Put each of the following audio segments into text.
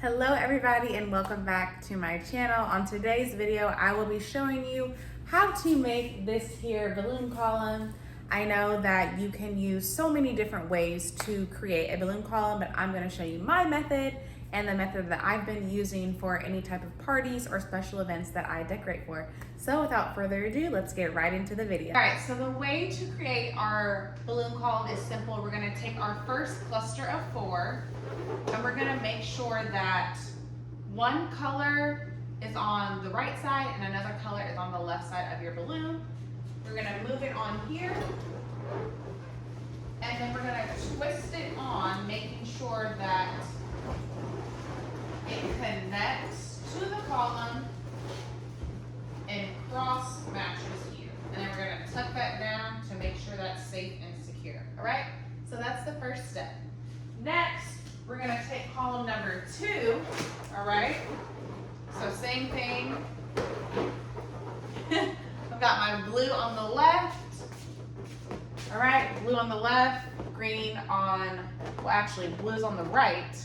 Hello everybody and welcome back to my channel. On today's video, I will be showing you how to make this here balloon column. I know that you can use so many different ways to create a balloon column, but I'm going to show you my method and the method that I've been using for any type of parties or special events that I decorate for. So without further ado, let's get right into the video. All right, so the way to create our balloon column is simple. We're going to take our first cluster of 4 and we're going to make sure that one color is on the right side and another color is on the left side of your balloon. We're going to move it on here, and then we're going to twist it on, making sure that it connects to the column and cross matches here. And then we're going to tuck that down to make sure that's safe and secure. All right, so that's the first step. Next, we're going to take column number 2. All right, so same thing. I've got my blue on the left. All right, blue on the left, green on, well actually blue's on the right.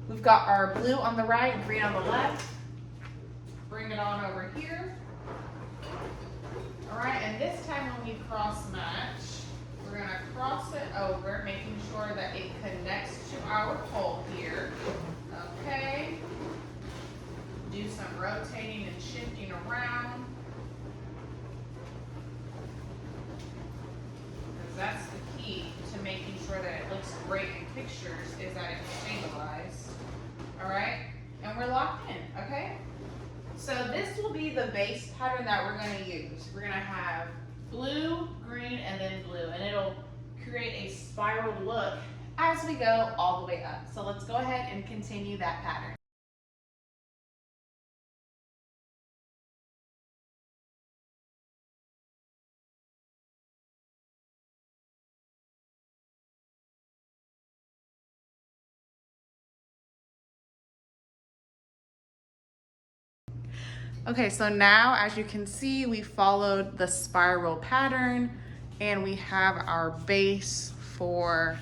We've got our blue on the right, green on the left. Bring it on over here. All right, and this time when we cross match, we're gonna cross it over, making sure that it connects to our pole here. Okay. Do some rotating and shifting around. That's the key to making sure that it looks great in pictures, is that it's stabilized. All right, and we're locked in, okay? So this will be the base pattern that we're gonna use. We're gonna have blue, green, and then blue, and it'll create a spiral look as we go all the way up. So let's go ahead and continue that pattern. Okay, so now as you can see, we followed the spiral pattern and we have our base for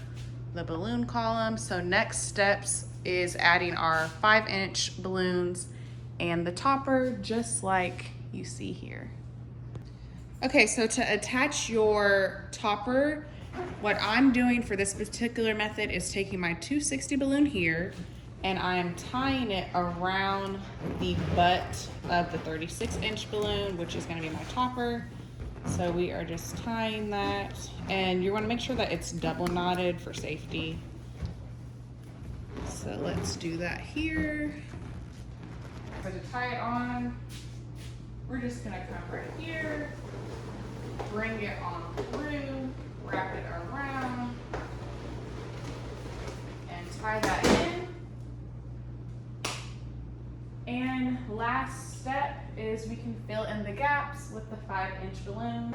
the balloon column. So next steps is adding our 5-inch balloons and the topper, just like you see here. Okay, so to attach your topper, what I'm doing for this particular method is taking my 260 balloon here and I am tying it around the butt of the 36-inch balloon, which is going to be my topper. So we are just tying that, and you want to make sure that it's double knotted for safety. So let's do that here. So to tie it on, we're just going to come right here, bring it on through, wrap it around, and tie that in. And last step is we can fill in the gaps with the 5-inch balloon.